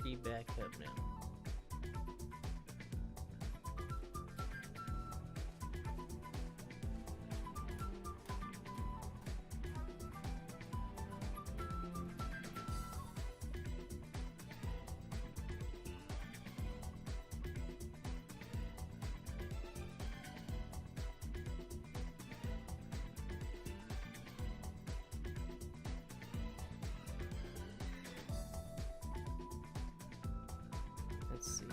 be back up now. Let's see.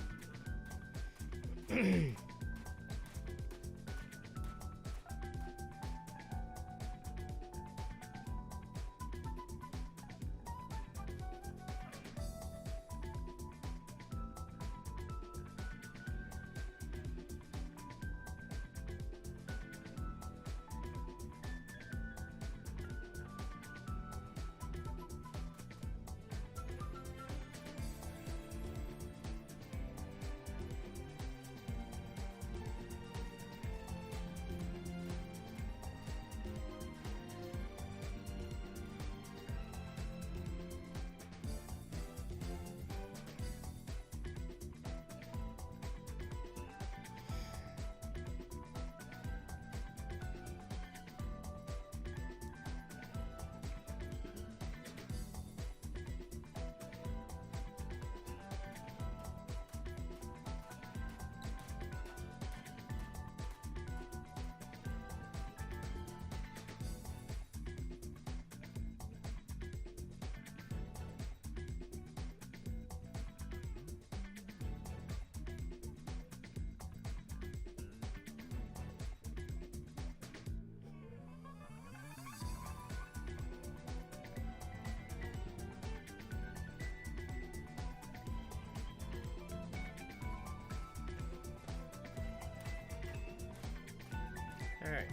Alright,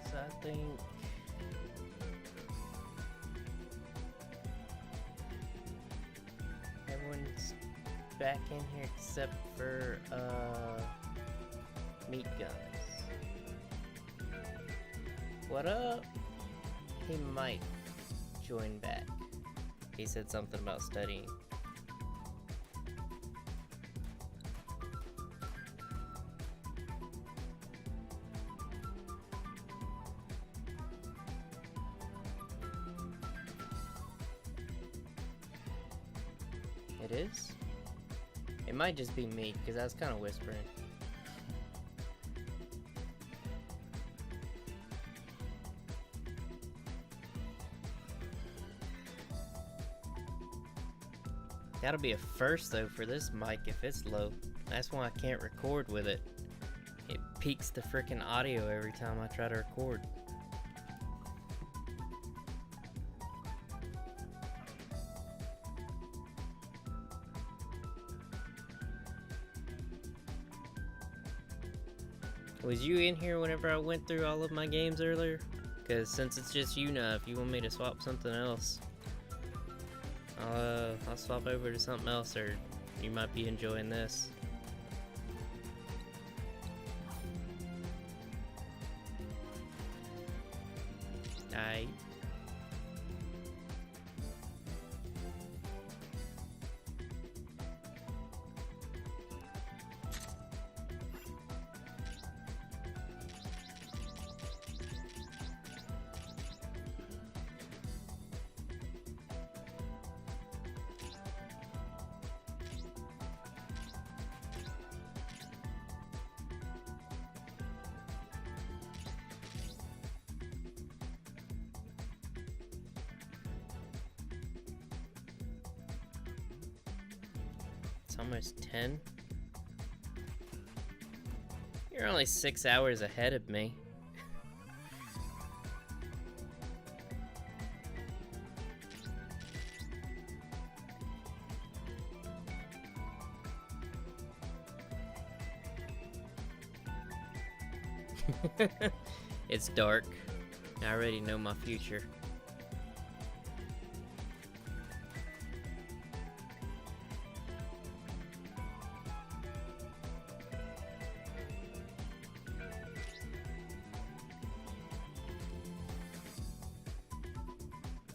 so I think everyone's back in here except for Meat Guns. What up? He might join back. He said something about studying. It is? It might just be me, because I was kind of whispering. Gotta be a first though for this mic if it's low. That's why I can't record with it. It peaks the freaking audio every time I try to record. Was you in here whenever I went through all of my games earlier? Because since it's just you now, if you want me to swap something else, I'll swap over to something else, or you might be enjoying this. Aight. It's almost 10. You're only 6 hours ahead of me. It's dark. I already know my future.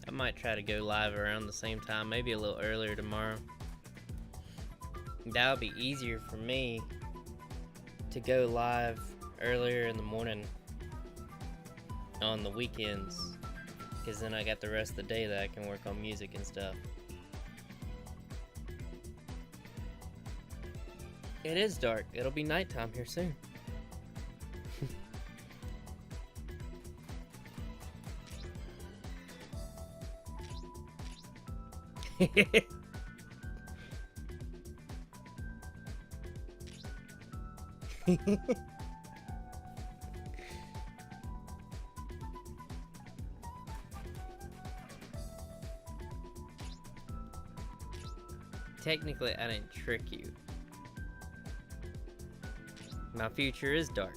I might try to go live around the same time, maybe a little earlier tomorrow. that'll be easier for me to go live earlier in the morning on the weekends, because then I got the rest of the day that I can work on music and stuff. It is dark. It'll be nighttime here soon. Technically, I didn't trick you. My future is dark.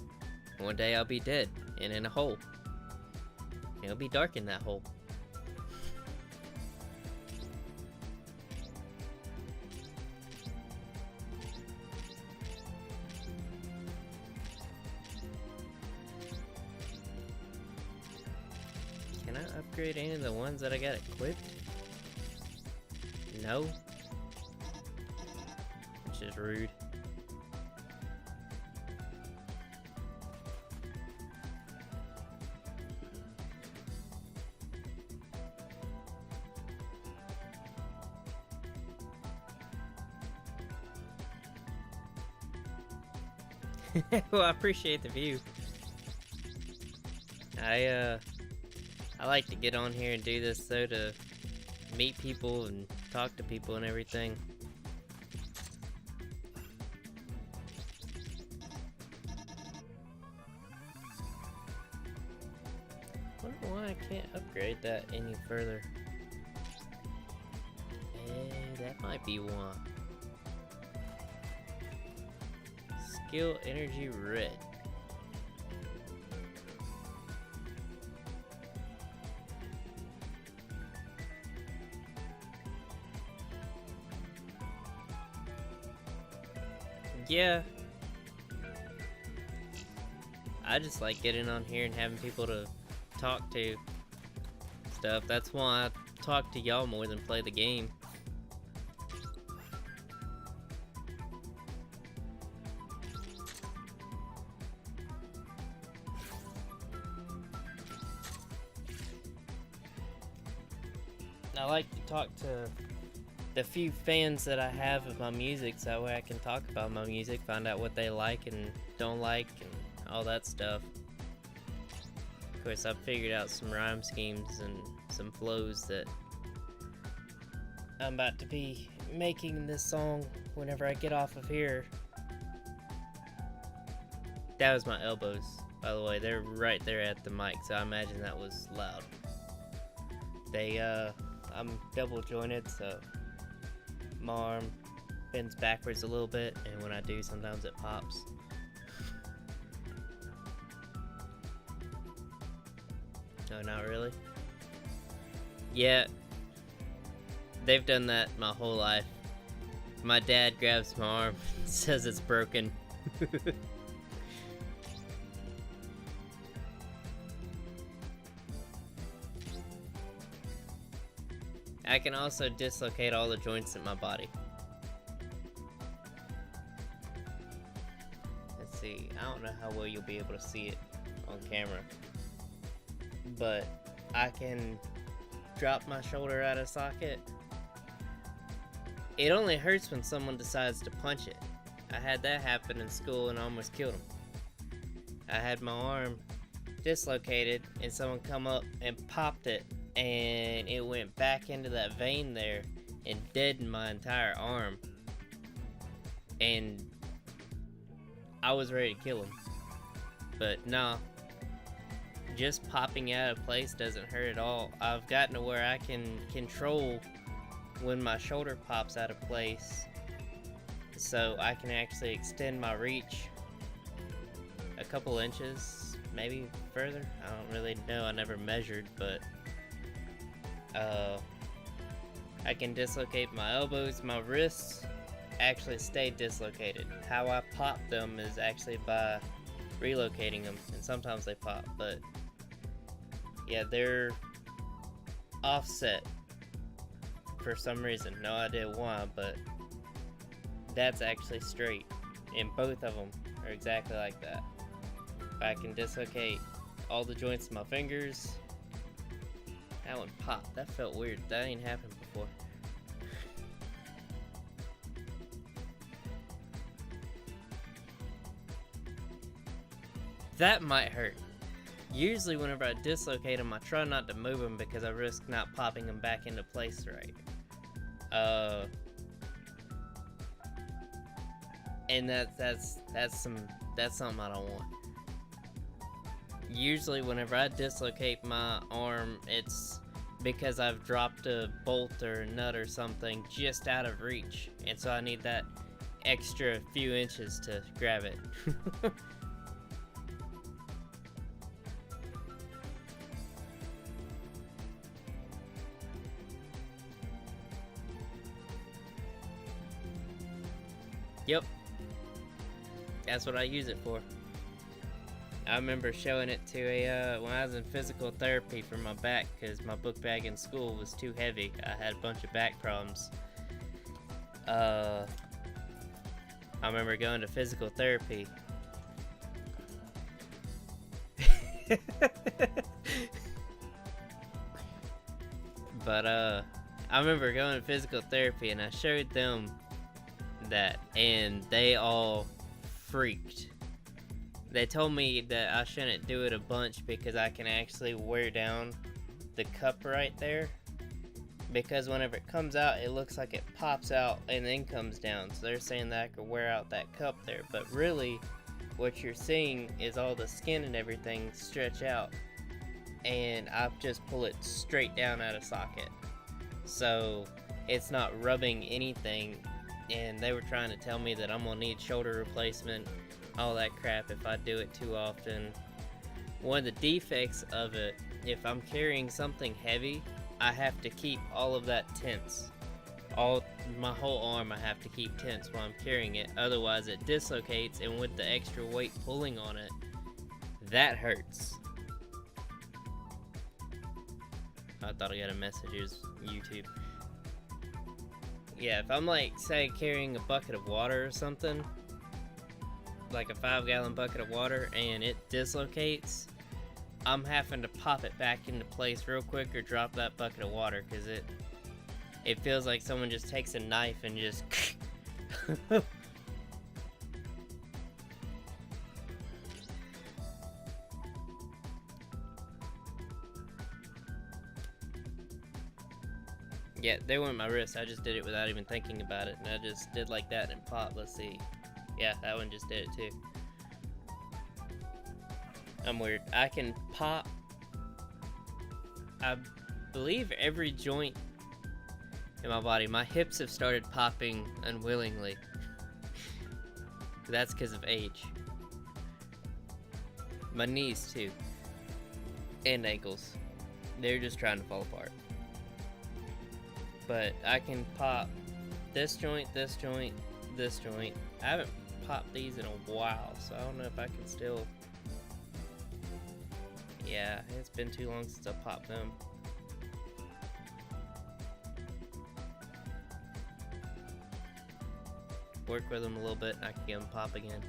One day I'll be dead and in a hole. It'll be dark in that hole. Can I upgrade any of the ones that I got equipped? No. Which is rude. Well, I appreciate the view. I like to get on here and do this though, to meet people and talk to people and everything. I don't know why I can't upgrade that any further. That might be one. Skill energy red. Yeah. I just like getting on here and having people to talk to stuff. That's why I talk to y'all more than play the game. I like to talk to the few fans that I have of my music, so that way I can talk about my music, find out what they like and don't like, and all that stuff. Of course, I've figured out some rhyme schemes and some flows that I'm about to be making this song whenever I get off of here. That was my elbows, by the way. They're right there at the mic, so I imagine that was loud. I'm double jointed, so my arm bends backwards a little bit, and when I do, sometimes it pops. No, not really. Yeah, they've done that my whole life. My dad grabs my arm and says it's broken. I can also dislocate all the joints in my body. Let's see, I don't know how well you'll be able to see it on camera, but I can drop my shoulder out of socket. It only hurts when someone decides to punch it. I had that happen in school and I almost killed him. I had my arm dislocated and someone come up and popped it, and it went back into that vein there and deadened my entire arm, and I was ready to kill him. But nah, just popping out of place doesn't hurt at all. I've gotten to where I can control when my shoulder pops out of place, so I can actually extend my reach a couple inches, maybe further. I don't really know, I never measured, but I can dislocate my elbows. My wrists actually stay dislocated. How I pop them is actually by relocating them, and sometimes they pop, but yeah, they're offset for some reason. No idea why, but that's actually straight. And both of them are exactly like that. If I can dislocate all the joints of my fingers. That one popped. That felt weird. That ain't happened before. That might hurt. Usually whenever I dislocate them, I try not to move them because I risk not popping them back into place right. And that's something I don't want. Usually whenever I dislocate my arm, it's because I've dropped a bolt or a nut or something just out of reach, and so I need that extra few inches to grab it. Yep. That's what I use it for. I remember showing it to when I was in physical therapy for my back because my book bag in school was too heavy. I had a bunch of back problems. I remember going to physical therapy. But I remember going to physical therapy and I showed them that and they all freaked. They told me that I shouldn't do it a bunch because I can actually wear down the cup right there, because whenever it comes out it looks like it pops out and then comes down, so they're saying that I could wear out that cup there, but really what you're seeing is all the skin and everything stretch out, and I just pull it straight down out of socket, so it's not rubbing anything. And they were trying to tell me that I'm gonna need shoulder replacement, all that crap if I do it too often. One of the defects of it, if I'm carrying something heavy, I have to keep all of that tense. My whole arm I have to keep tense while I'm carrying it, otherwise it dislocates, and with the extra weight pulling on it, that hurts. I thought I got a message, it was YouTube. Yeah, if I'm like, say, carrying a bucket of water or something, like a 5-gallon bucket of water, and it dislocates, I'm having to pop it back into place real quick or drop that bucket of water, because it feels like someone just takes a knife and just Yeah, they weren't my wrist. I just did it without even thinking about it. And I just did like that and pop. Let's see. Yeah, that one just did it too. I'm weird. I can pop, I believe, every joint in my body. My hips have started popping unwillingly. That's because of age. My knees too. And ankles. They're just trying to fall apart. But I can pop this joint, this joint, this joint. I haven't popped these in a while, so I don't know if I can still... Yeah, it's been too long since I popped them. Work with them a little bit and I can get them pop again.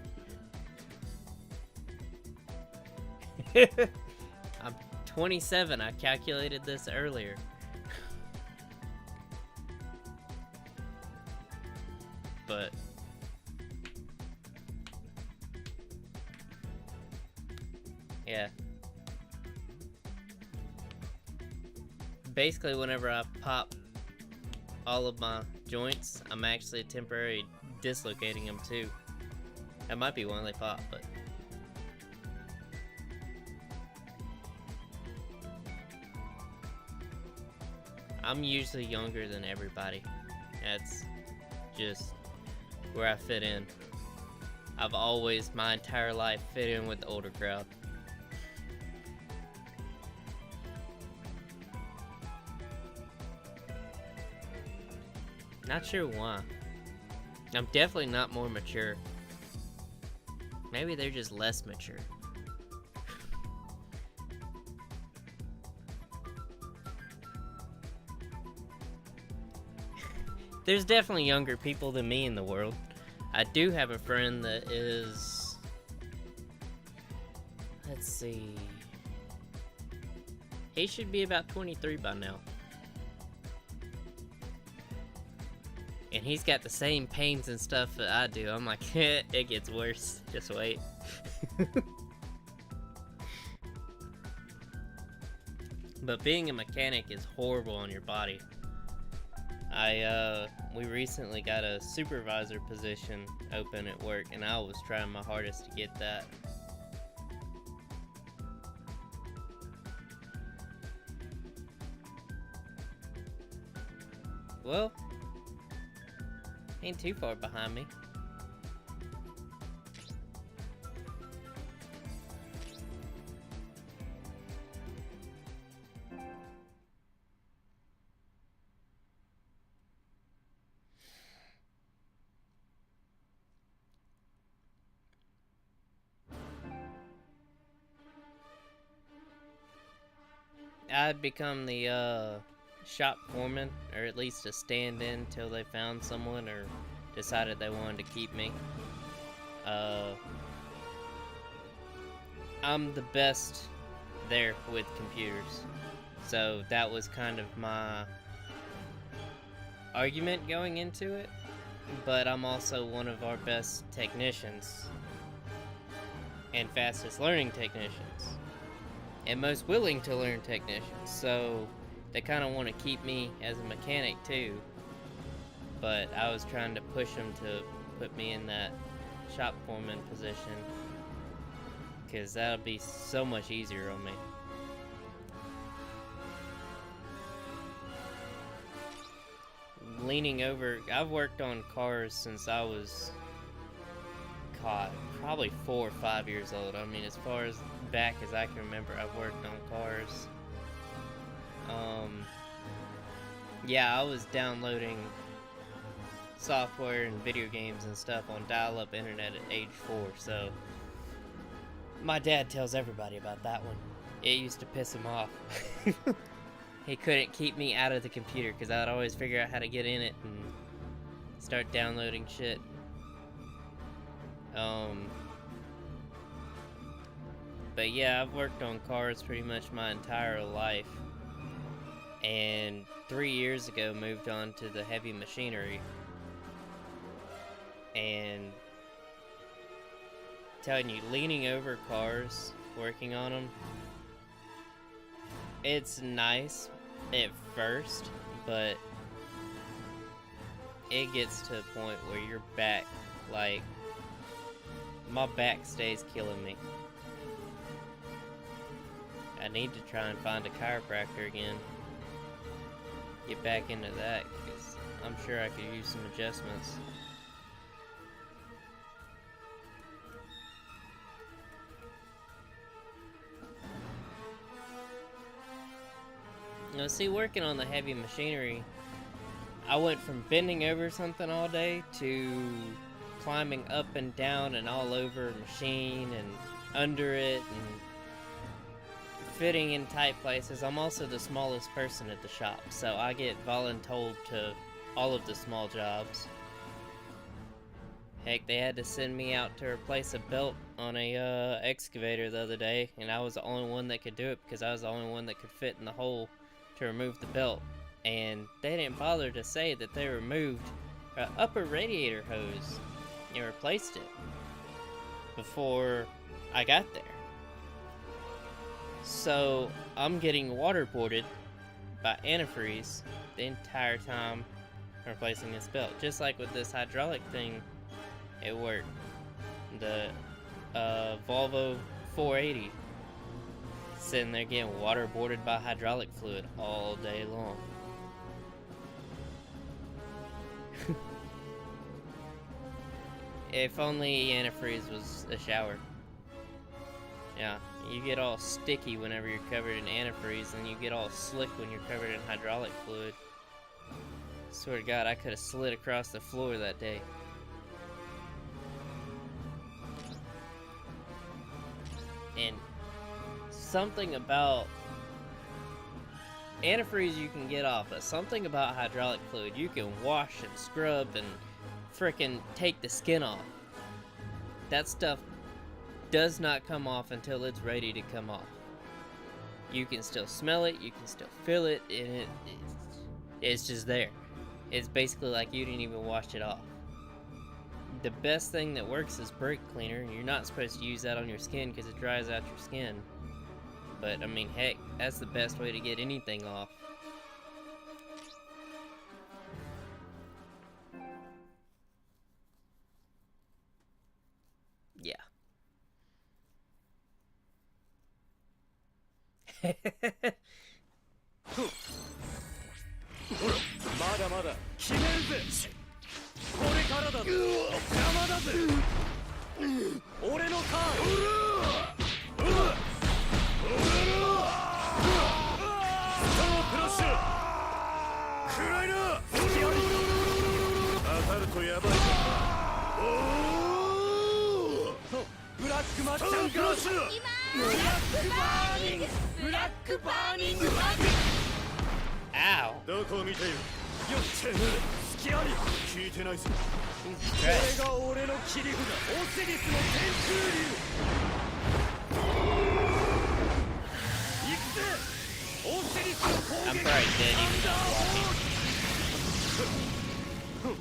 I'm 27, I calculated this earlier. But yeah, basically whenever I pop all of my joints, I'm actually temporarily dislocating them too. That might be when they pop, but I'm usually younger than everybody. That's just where I fit in. I've always, my entire life, fit in with the older crowd. Not sure why. I'm definitely not more mature. Maybe they're just less mature. There's definitely younger people than me in the world. I do have a friend that is, let's see, he should be about 23 by now. And he's got the same pains and stuff that I do. I'm like, it gets worse. Just wait. But being a mechanic is horrible on your body. We recently got a supervisor position open at work, and I was trying my hardest to get that. Well, ain't too far behind me. I'd become the shop foreman, or at least a stand-in till they found someone or decided they wanted to keep me. I'm the best there with computers, so that was kind of my argument going into it, but I'm also one of our best technicians and fastest learning technicians and most willing to learn technicians, so they kind of want to keep me as a mechanic too, but I was trying to push them to put me in that shop foreman position because that'll be so much easier on me. Leaning over, I've worked on cars since I was, God, probably 4 or 5 years old. I mean, as far as back as I can remember, I've worked on cars. Yeah, I was downloading software and video games and stuff on dial-up internet at age 4, so my dad tells everybody about that one. It used to piss him off. He couldn't keep me out of the computer because I'd always figure out how to get in it and start downloading shit. But yeah, I've worked on cars pretty much my entire life, and 3 years ago moved on to the heavy machinery, and telling you, leaning over cars, working on them, it's nice at first, but it gets to a point where your back, like, my back stays killing me. I need to try and find a chiropractor again. Get back into that, because I'm sure I could use some adjustments. Now, see, working on the heavy machinery, I went from bending over something all day to climbing up and down and all over a machine and under it and fitting in tight places. I'm also the smallest person at the shop, so I get voluntold to all of the small jobs. Heck, they had to send me out to replace a belt on a excavator the other day, and I was the only one that could do it because I was the only one that could fit in the hole to remove the belt. And they didn't bother to say that they removed an upper radiator hose and replaced it before I got there. So I'm getting waterboarded by antifreeze the entire time replacing this belt. Just like with this hydraulic thing, it worked. The Volvo 480, sitting there getting waterboarded by hydraulic fluid all day long. If only antifreeze was a shower. Yeah, you get all sticky whenever you're covered in antifreeze, and you get all slick when you're covered in hydraulic fluid. Swear to God, I could have slid across the floor that day. And something about antifreeze you can get off, but something about hydraulic fluid, you can wash and scrub and frickin' take the skin off. That stuff does not come off until it's ready to come off. You can still smell it, you can still feel it, and it's just there. It's basically like you didn't even wash it off. The best thing that works is brake cleaner, and you're not supposed to use that on your skin because it dries out your skin. But, I mean, heck, that's the best way to get anything off. Yeah. まだまだ決めるぜ。これからだぞ。邪魔だぜ。俺のターン。ストロープラッシュ。食らいな。当たるとやばいからな。ブラックマッチャンクラッシュ。ブラックバーニング。ブラックバーニングマジック。 Ow. どこを見ている。よっしゃ。隙あり。聞いてないぞ。これが俺の切り札。オセリスの天空流。行くぜ。オセリスの攻撃。I'm probably dead even walking.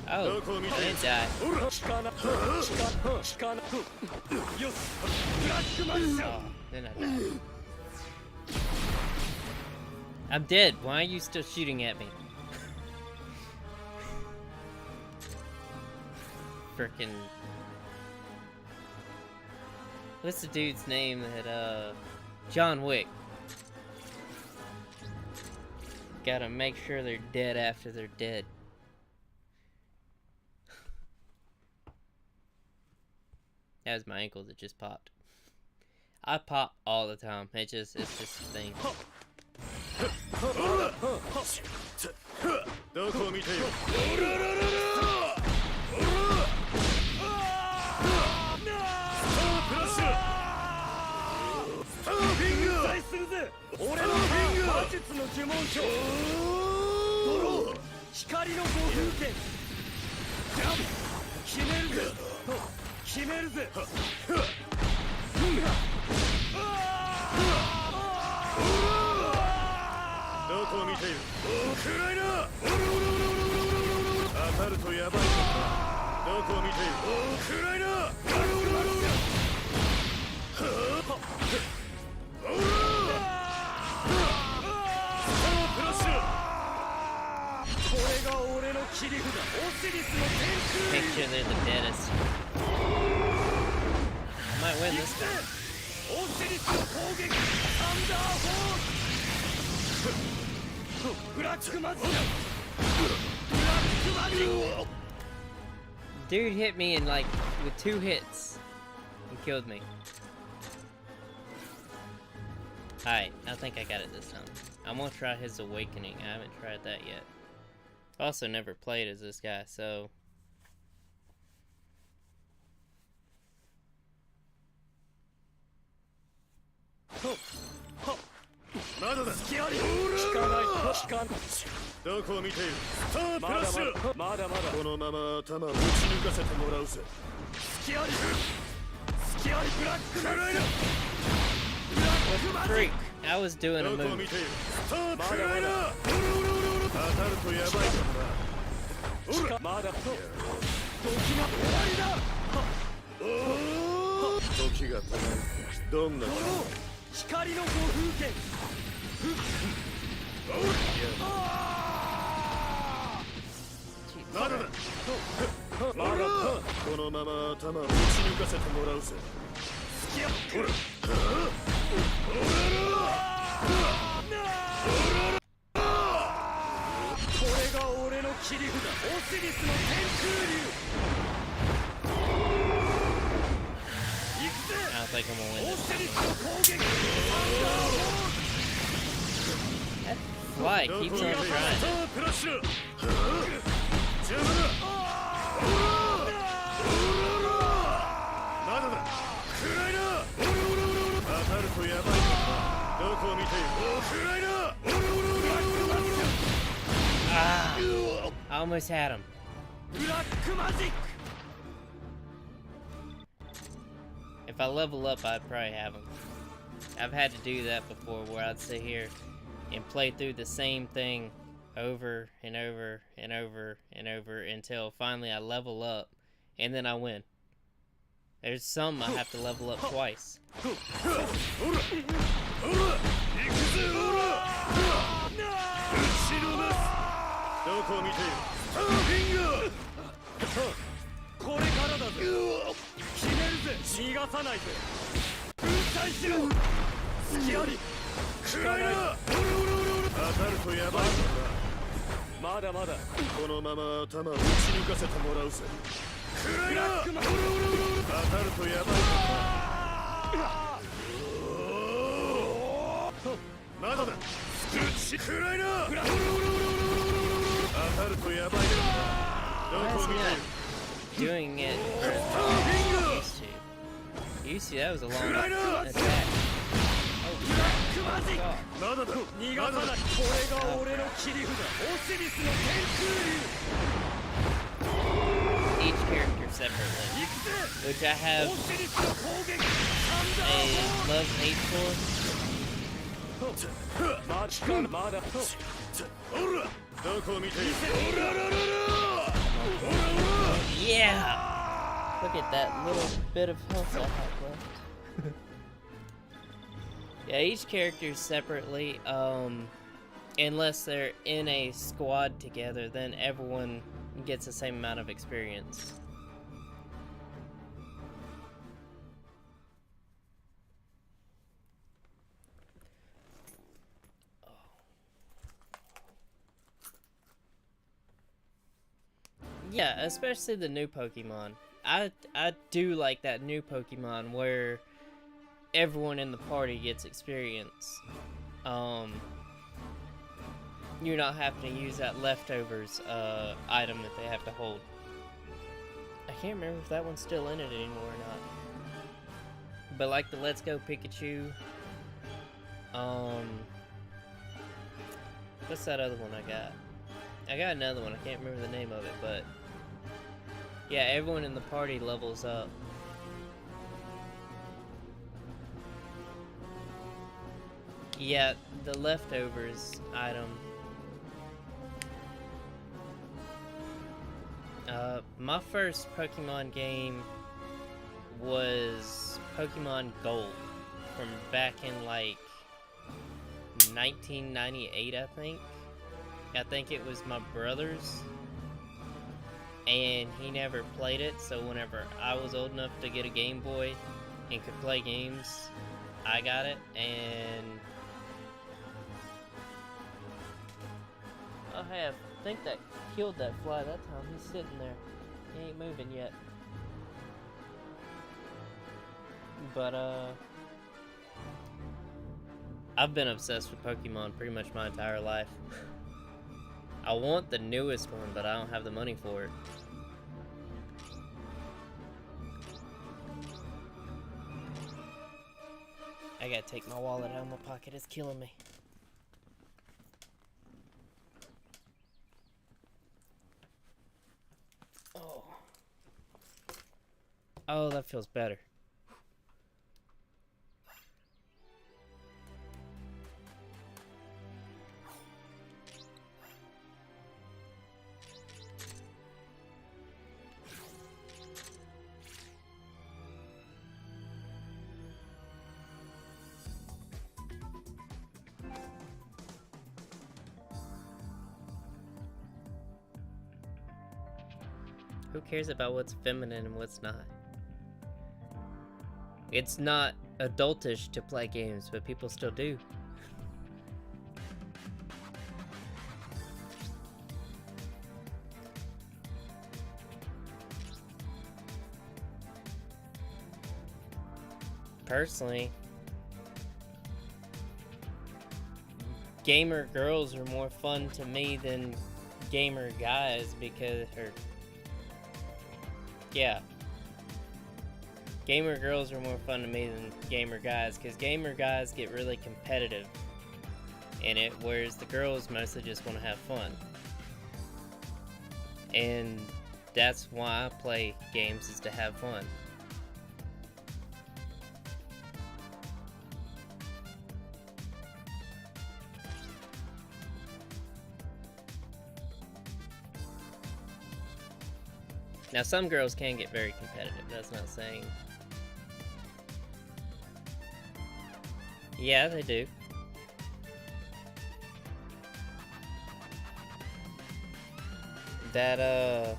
Oh, I didn't die. 聞かな。聞かな。よし。ブラックマッシャー。 Oh, then I died. I'm dead. Why are you still shooting at me? Frickin'. What's the dude's name that, John Wick. Gotta make sure they're dead after they're dead. That was my ankle that just popped. I pop all the time. It's just a thing. どこを見ている。俺の魔術の呪文書。ドロー。光の五風剣。決めるぜ。決めるぜ。どこを見ている。暗いな。当たるとやばいから。どこを見ている。暗いな。これが俺の切り札。オセリスの天空。 Picture they're the deadest. I might win this time. オセリスの攻撃。サンダーフォース。 ブラックマジック。ブラックマジック。 Dude hit me in like with 2 hits and killed me. Alright, I think I got it this time. I'm gonna try his awakening. I haven't tried that yet. Also never played as this guy, soどこを見ている。スタープラッシュ。まだまだこのまま頭を打ち抜かせてもらうぜ。隙あり。隙あり。ブラックマジック。ブラックマジッ freak. I was doing a ク。どこを move. 見ている。スタープラッシュ。当たるとやばいからな。まだと。時が終わりだ。時が止まる。どんな。光の五風剣。まだだ。まだこのまま頭を打ち抜かせてもらうぜ。これが俺の切り札。オシリスの天空流。行くぜ。 I don't think I'm gonna オ win シリ this. スの攻撃。 Why? Keeps on trying. プラッシュ。まだだ。暗いな。当たるとやばい。どこを見ている。暗いな。 Ah, I almost had him. If I level up, I'd probably have them. I've had to do that before, where I'd sit here and play through the same thing over and over and over and over until finally I level up, and then I win. There's some I have to level up twice. Doing it used to. That was a long attack. Each character separately, which I have a love hate for. Yeah! Look at that little bit of health I have left. Yeah, each character separately, unless they're in a squad together, then everyone gets the same amount of experience. Yeah, especially the new Pokemon. I do like that new Pokemon where everyone in the party gets experience. You're not having to use that leftovers item that they have to hold. I can't remember if that one's still in it anymore or not. But like the Let's Go Pikachu. What's that other one I got? I got another one, I can't remember the name of it, but yeah, everyone in the party levels up. Yeah, the leftovers item. My first Pokemon game was Pokemon Gold from back in like 1998, I think. I think it was my brother's, and he never played it, so whenever I was old enough to get a Game Boy and could play games, I got it, and oh hey, I think that killed that fly that time. He's sitting there. He ain't moving yet. But I've been obsessed with Pokemon pretty much my entire life. I want the newest one, but I don't have the money for it. I gotta take my wallet out of my pocket, it's killing me. Oh, that feels better. Who cares about what's feminine and what's not? It's not adultish to play games, but people still do. Personally, gamer girls are more fun to me than gamer guys because, gamer girls are more fun to me than gamer guys because gamer guys get really competitive in it, whereas the girls mostly just want to have fun. And That's why I play games, is to have fun. Now, some girls can get very competitive. That's not saying. Yeah, they do. That,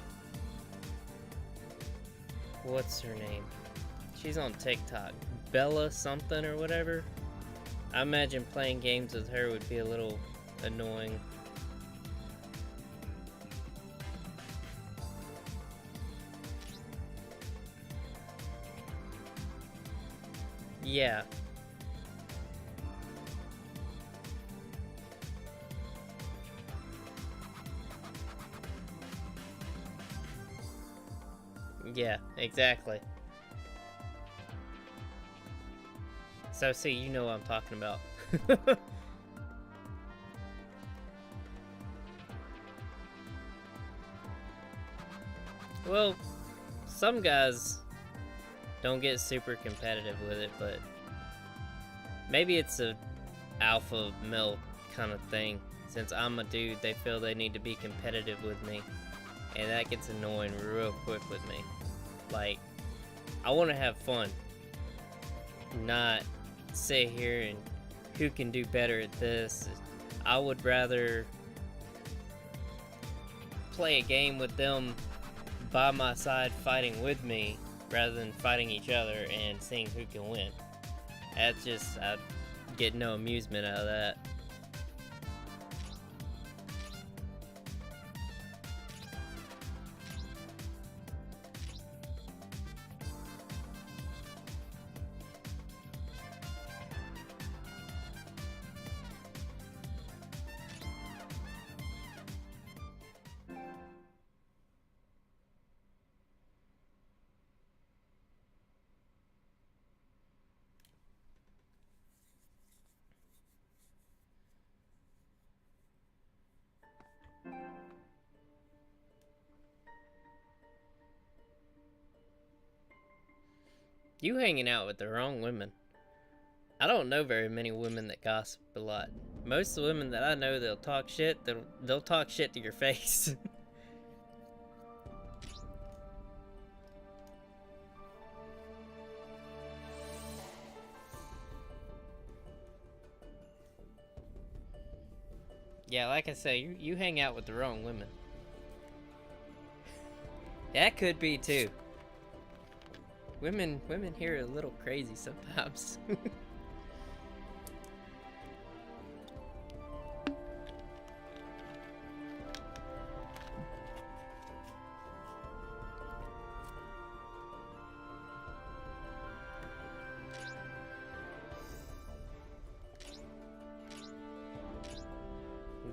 what's her name? She's on TikTok. Bella something or whatever. I imagine playing games with her would be a little annoying. Yeah. Yeah, exactly. So, see, you know what I'm talking about. Well, some guys don't get super competitive with it, but maybe it's a alpha male kind of thing. Since I'm a dude, they feel they need to be competitive with me, and that gets annoying real quick with me. Like, I want to have fun, not sit here and who can do better at this. I would rather play a game with them by my side fighting with me rather than fighting each other and seeing who can win. That's just, I get no amusement out of that. You hanging out with the wrong women. I don't know very many women that gossip a lot. Most of the women that I know, they'll talk shit. They'll talk shit to your face. Yeah, like I say, you hang out with the wrong women. That could be too. Women here are a little crazy sometimes.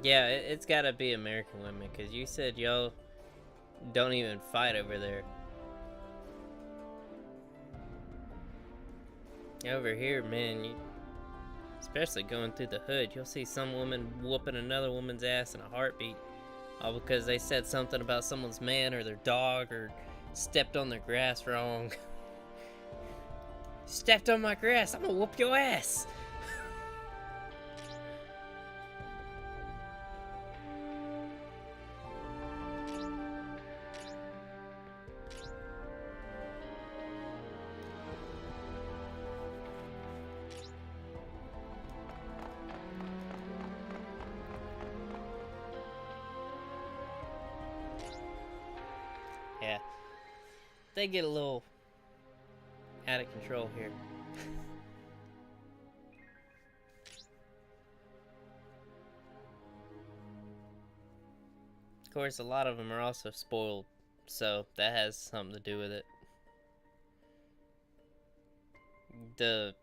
Yeah, it's gotta be American women, because you said y'all don't even fight over there. Over here, man, especially going through the hood, you'll see some woman whooping another woman's ass in a heartbeat. All because they said something about someone's man or their dog or stepped on their grass wrong. Stepped on my grass, I'm gonna whoop your ass! Yeah, they get a little out of control here. Of course, a lot of them are also spoiled, so that has something to do with it. The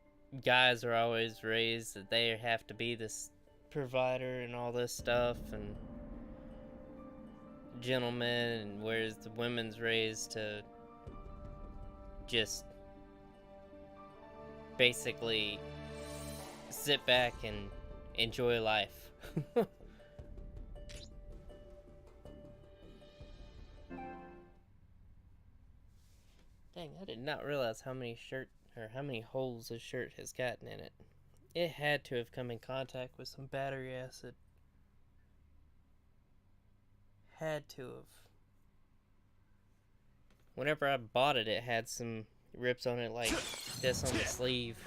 guys are always raised that they have to be this provider and all this stuff, and gentlemen, and whereas the women's raised to just basically sit back and enjoy life. Dang, I did not realize how many how many holes this shirt has gotten in it. It had to have come in contact with some battery acid. Had to have. Whenever I bought it, it had some rips on it like this on the sleeve.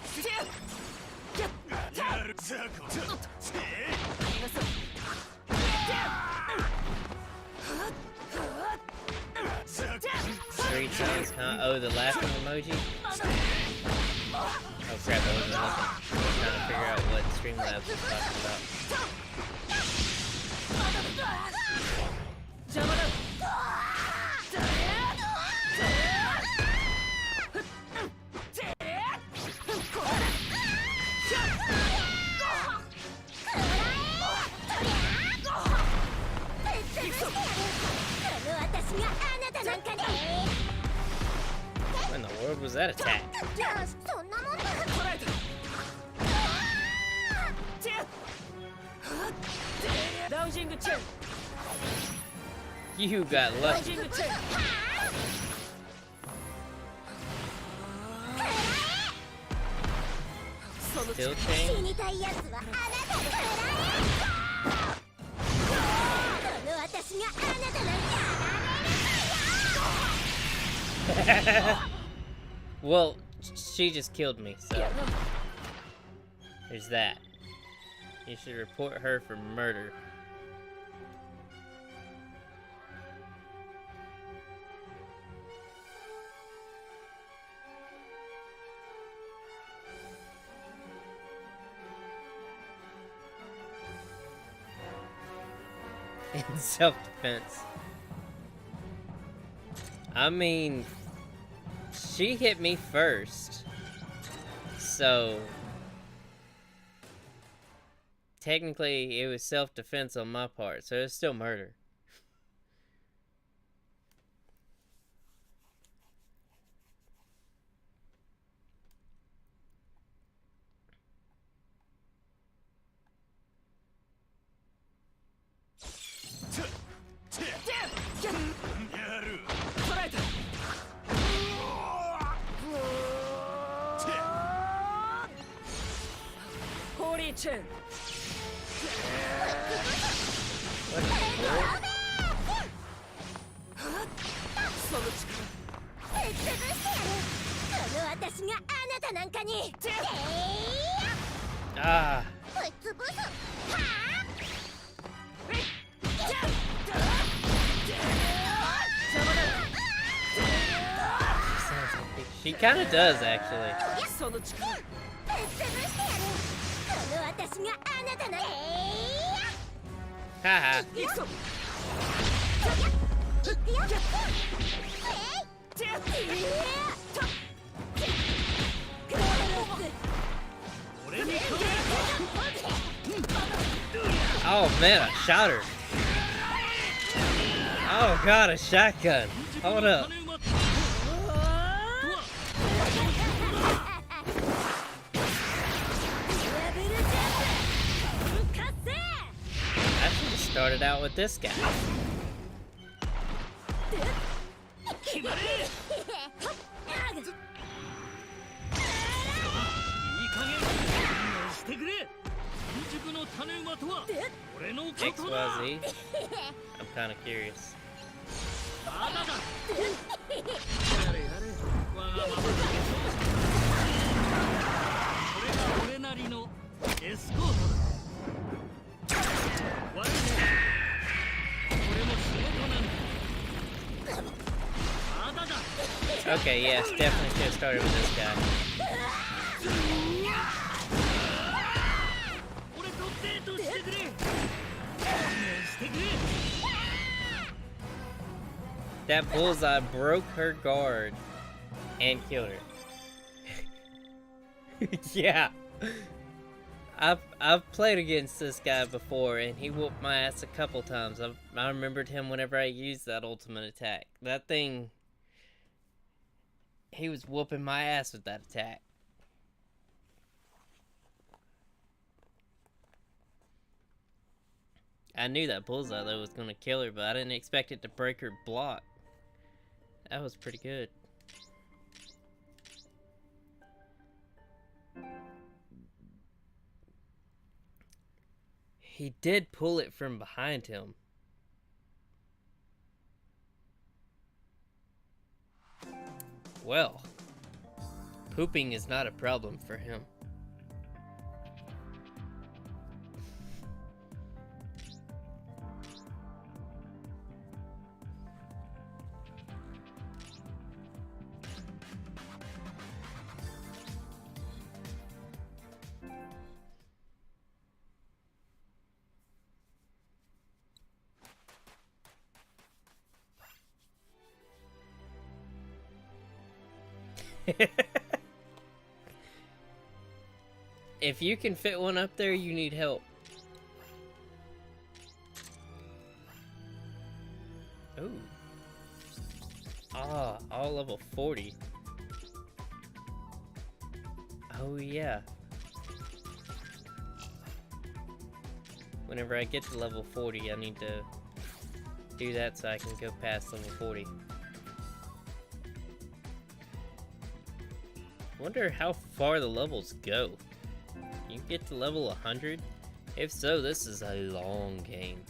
Street signs, huh? Oh, the laughing emoji? Oh crap, I wasn't looking. I was trying to figure out what Streamlabs was talking about. What in the world was that attack? You got lucky. Still chain? Well, she just killed me, so there's that. You should report her for murder. In self-defense. I mean, she hit me first, so technically it was self-defense on my part, so it's still murder. Ah. She kind of does, actually. Haha. Oh man, I shot her. Oh god, a shotgun. Hold up. I should have started out with this guy. XYZ? I'm kind of curious. Okay, yes, definitely should have started with this guy. That bullseye broke her guard and killed her. Yeah. I've played against this guy before and he whooped my ass a couple times. I remembered him whenever I used that ultimate attack. That thing, he was whooping my ass with that attack. I knew that bullseye though was gonna kill her, but I didn't expect it to break her block. That was pretty good. He did pull it from behind him. Well, pooping is not a problem for him. If you can fit one up there, you need help. Ooh. Ah, all level 40. Oh yeah. Whenever I get to level 40, I need to do that so I can go past level 40. Wonder how far the levels go. You get to level 100? If so, this is a long game.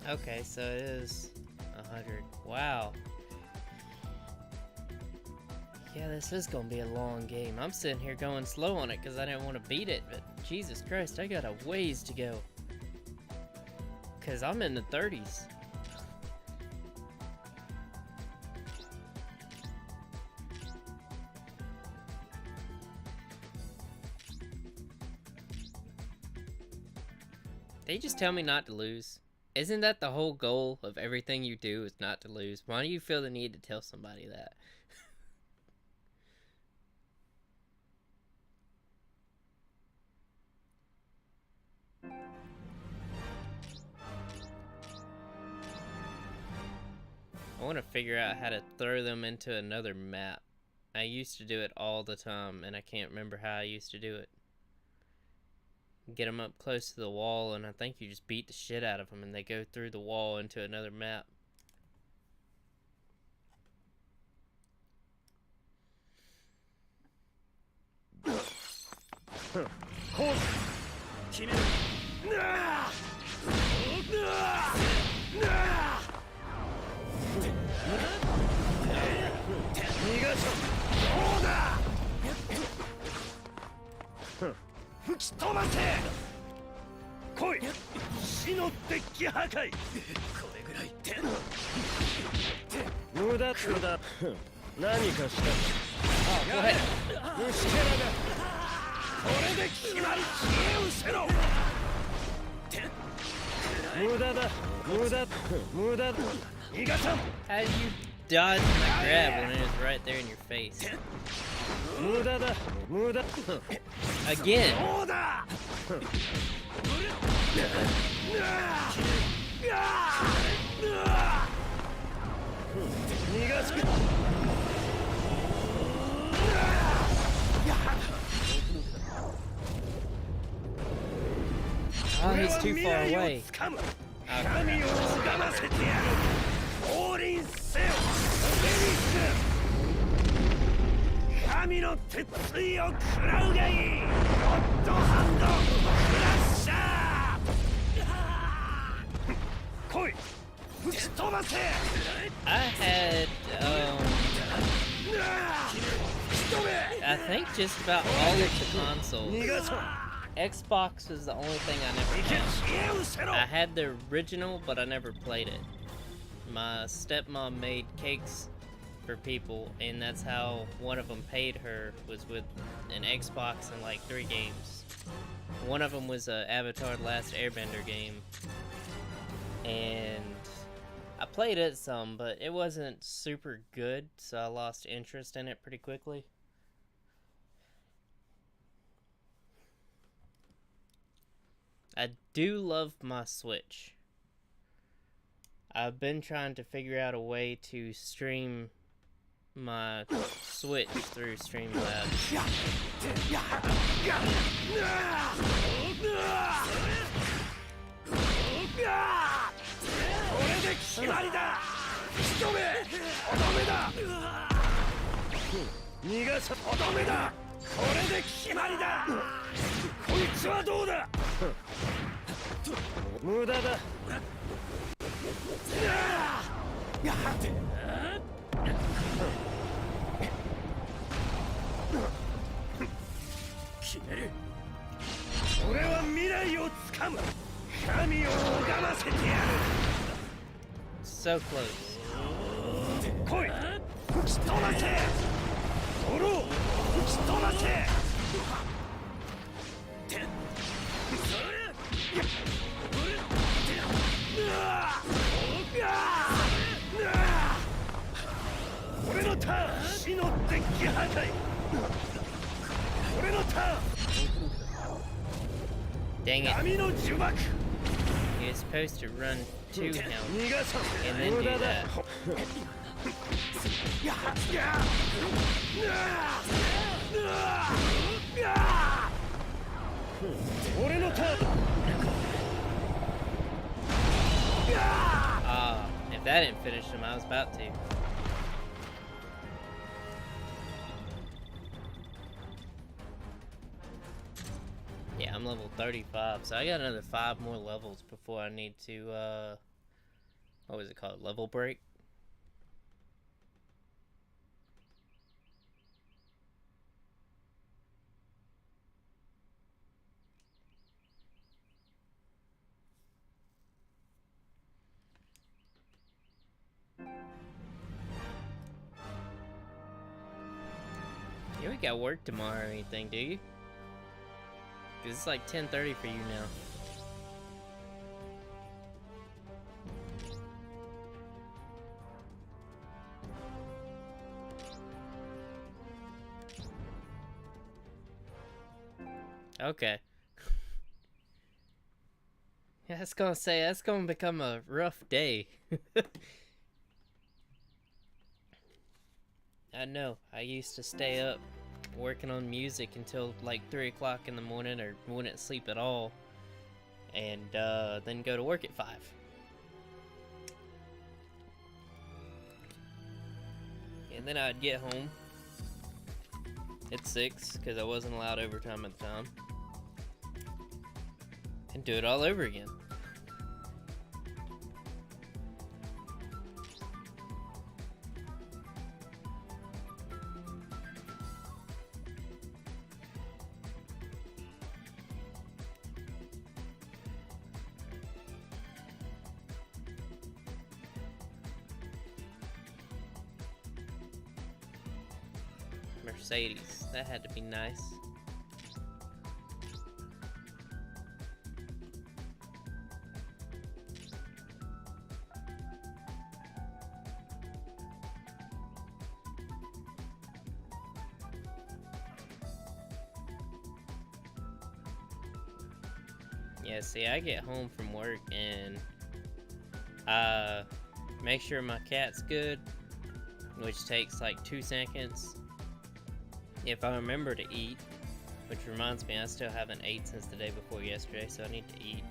Okay, so it is 100. Wow. Yeah, this is gonna be a long game. I'm sitting here going slow on it because I didn't want to beat it, but Jesus Christ, I got a ways to go. Because I'm in the 30s. They just tell me not to lose. Isn't that the whole goal of everything you do is not to lose? Why do you feel the need to tell somebody that? I want to figure out how to throw them into another map. I used to do it all the time, and I can't remember how I used to do it. Get them up close to the wall, and I think you just beat the shit out of them, and they go through the wall into another map. Go ahead. How did you dodge my grab when it was right there in your face? Again. Oh, he's too far away. I had, I think just about all of the consoles. Xbox was the only thing I never had. I had the original, but I never played it. My stepmom made cakes for people, and that's how one of them paid her, was with an Xbox and like 3 games. One of them was a Avatar: The Last Airbender game, and I played it some, but it wasn't super good, so I lost interest in it pretty quickly. I do love my Switch. I've been trying to figure out a way to stream my Switch through Streamlabs. So close. Dang it. You're supposed to run to him and then do that. If that didn't finish him, I was about to. Yeah, I'm level 35, so I got another 5 more levels before I need to, what was it called? Level break? You ain't got work tomorrow or anything, do you? Cause it's like 10:30 for you now. Okay. Yeah, I was gonna say, that's gonna become a rough day. I know, I used to stay up working on music until like 3 o'clock in the morning, or wouldn't sleep at all, and then go to work at 5. And then I'd get home at 6, because I wasn't allowed overtime at the time, and do it all over again. Mercedes, that had to be nice. Yeah, see, I get home from work and make sure my cat's good, which takes like 2 seconds. If I remember to eat, which reminds me, I still haven't ate since the day before yesterday, so I need to eat.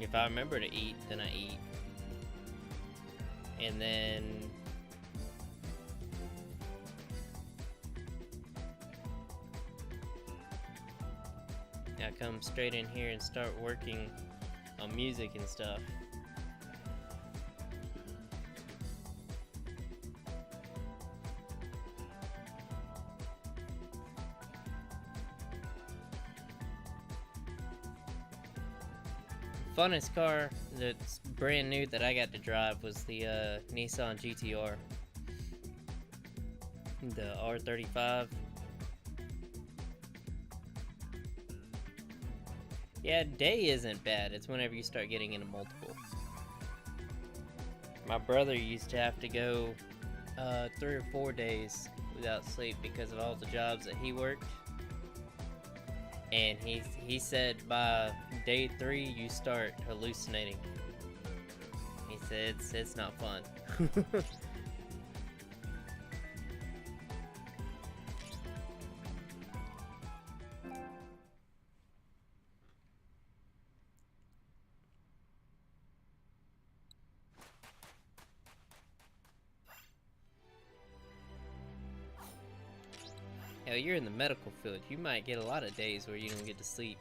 If I remember to eat, then I eat. And then I come straight in here and start working on music and stuff. funnest car that's brand new that I got to drive was the Nissan GTR. The R35. Yeah, day isn't bad. It's whenever you start getting into multiple. My brother used to have to go 3 or 4 days without sleep because of all the jobs that he worked. And he said by day 3 you start hallucinating. He said it's not fun. Hell, you're in the medical field. You might get a lot of days where you don't get to sleep.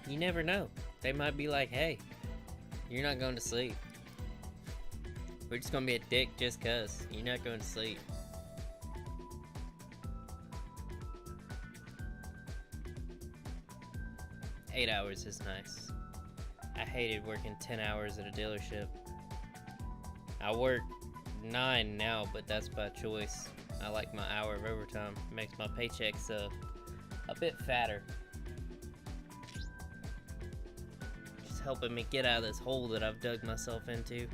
You never know. They might be like, hey, you're not going to sleep. We're just gonna be a dick just cause. You're not going to sleep. Eight hours is nice. I hated working 10 hours at a dealership. I work 9 now, but that's by choice. I like my hour of overtime. It makes my paychecks a bit fatter. Helping me get out of this hole that I've dug myself into.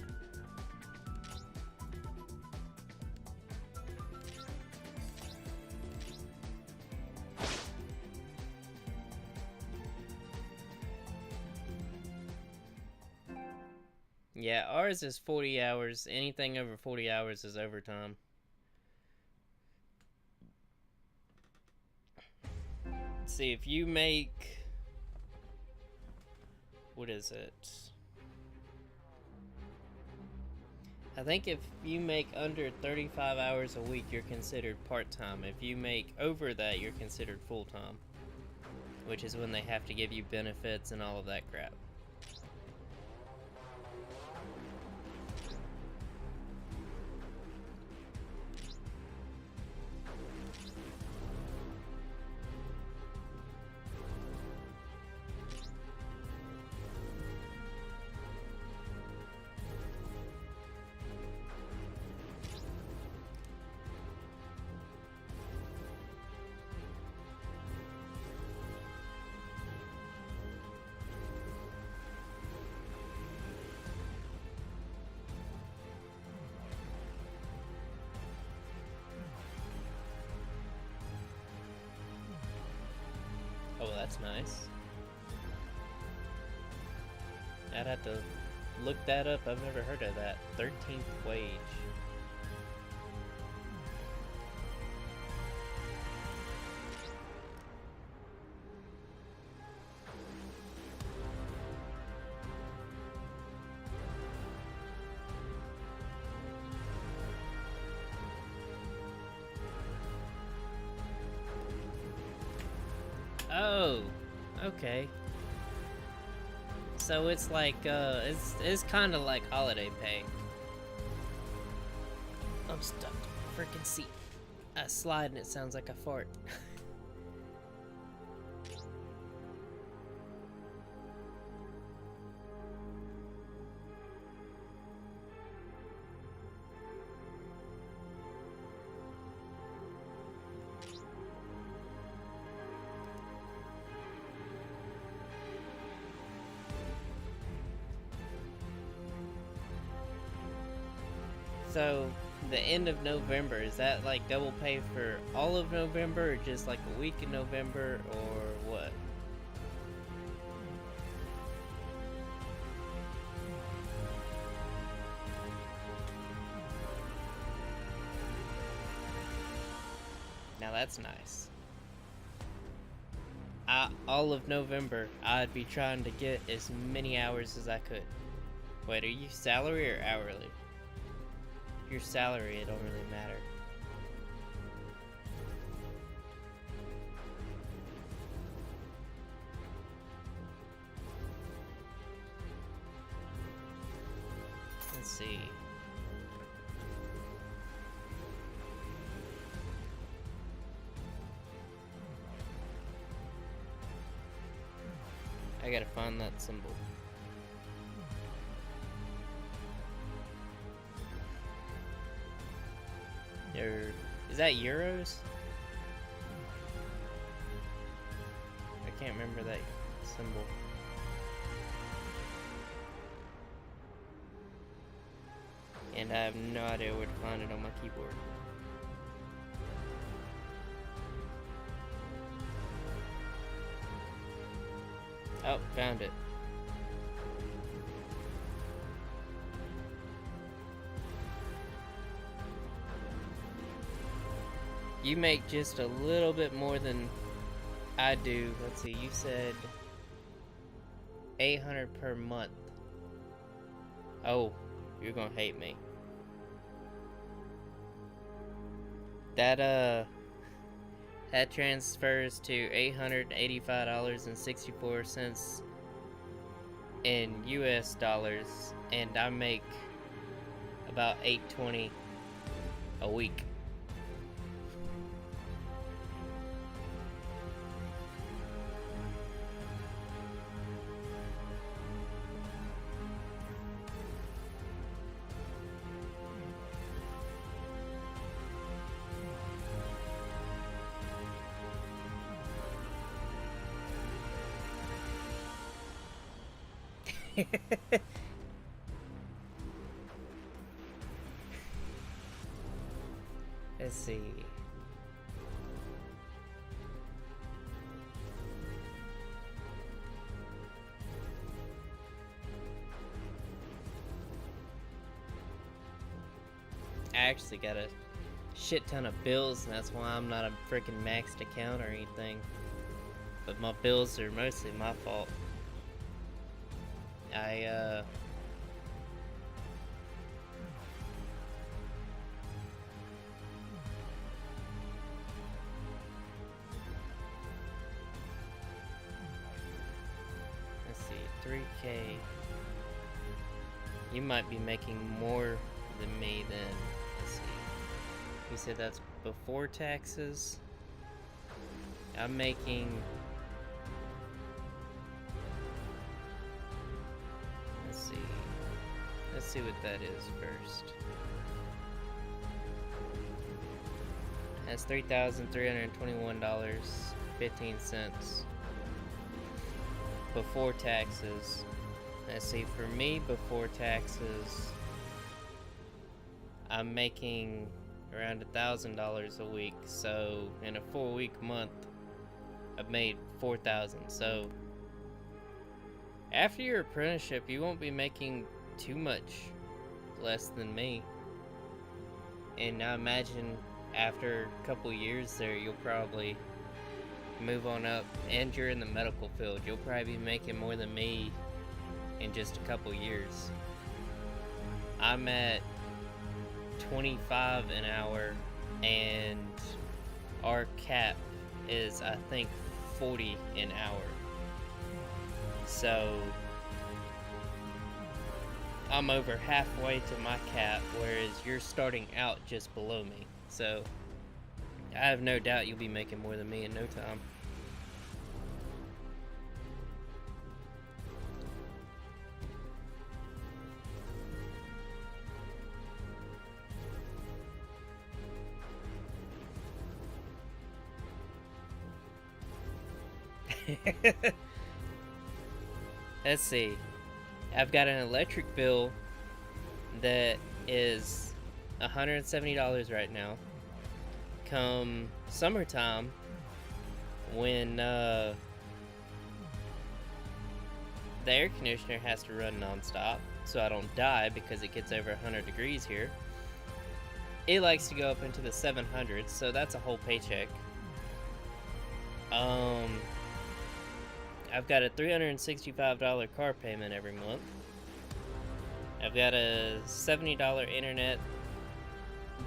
Yeah, ours is 40 hours. Anything over 40 hours is overtime. Let's see, if you make... What is it? I think if you make under 35 hours a week, you're considered part-time. If you make over that, you're considered full-time. Which is when they have to give you benefits and all of that crap. Oh, that's nice. I'd have to look that up. I've never heard of that. 13th wage. Oh, okay. So it's like, it's kind of like holiday pay. I'm stuck to my freaking seat. I slide and it sounds like a fart. So, the end of November, is that like double pay for all of November, or just like a week in November, or what? Now that's nice. all of November, I'd be trying to get as many hours as I could. Wait, are you salary or hourly? If you're salary, it don't really matter. Let's see. I gotta find that symbol. Is that euros? I can't remember that symbol. And I have no idea where to find it on my keyboard. Oh, found it. You make just a little bit more than I do. Let's see, you said 800 per month. Oh, you're gonna hate me. That transfers to $885.64 in US dollars, and I make about $820 a week. Let's see. I actually got a shit ton of bills, and that's why I'm not a freaking maxed account or anything. But my bills are mostly my fault. Let's see, 3K. You might be making more than me then. Let's see. You said that's before taxes. I'm making... Let's see what that is first. That's $3,321.15 before taxes. Let's see, for me before taxes, I'm making around $1,000 a week. So in a 4-week month, I've made $4,000. So after your apprenticeship, you won't be making too much less than me. And I imagine after a couple years there, you'll probably move on up, and you're in the medical field. You'll probably be making more than me in just a couple years. I'm at 25 an hour, and our cap is, I think, 40 an hour. So I'm over halfway to my cap, whereas you're starting out just below me. So I have no doubt you'll be making more than me in no time. Let's see. I've got an electric bill that is $170 right now. Come summertime, when the air conditioner has to run nonstop, so I don't die because it gets over 100 degrees here, it likes to go up into the 700s, so that's a whole paycheck. I've got a $365 car payment every month. I've got a $70 internet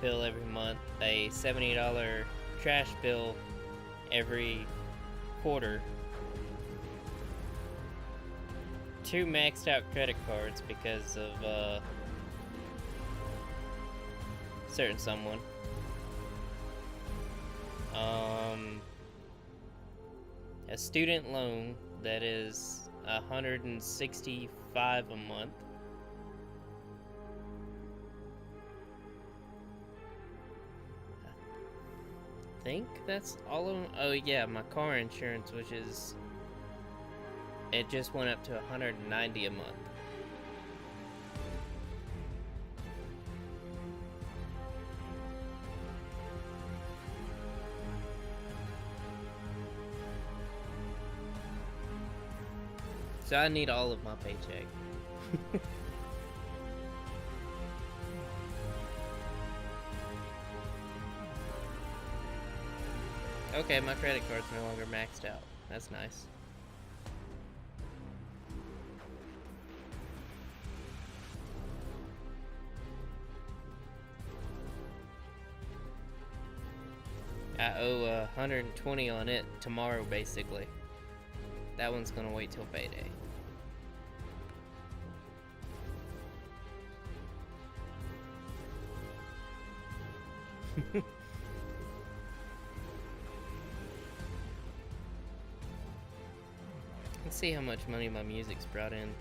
bill every month, a $70 trash bill every quarter, 2 maxed out credit cards because of certain someone. A student loan that is $165 a month. I think that's all of them. Oh yeah, my car insurance, which is, it just went up to $190 a month. So I need all of my paycheck. Okay, my credit card's no longer maxed out. That's nice. I owe $120 on it tomorrow, basically. That one's gonna wait till payday. Let's see how much money my music's brought in.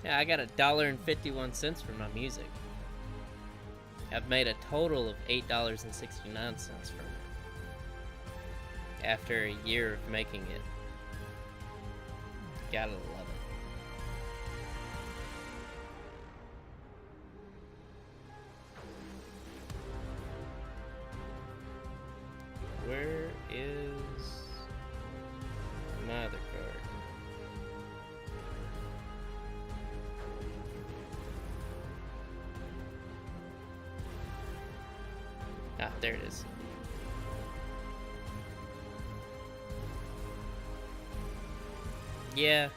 Yeah, I got $1.51 for my music. I've made a total of $8.69 from it. After a year of making it. Gotta love it. Where is my other card? Ah, there it is. Yeah.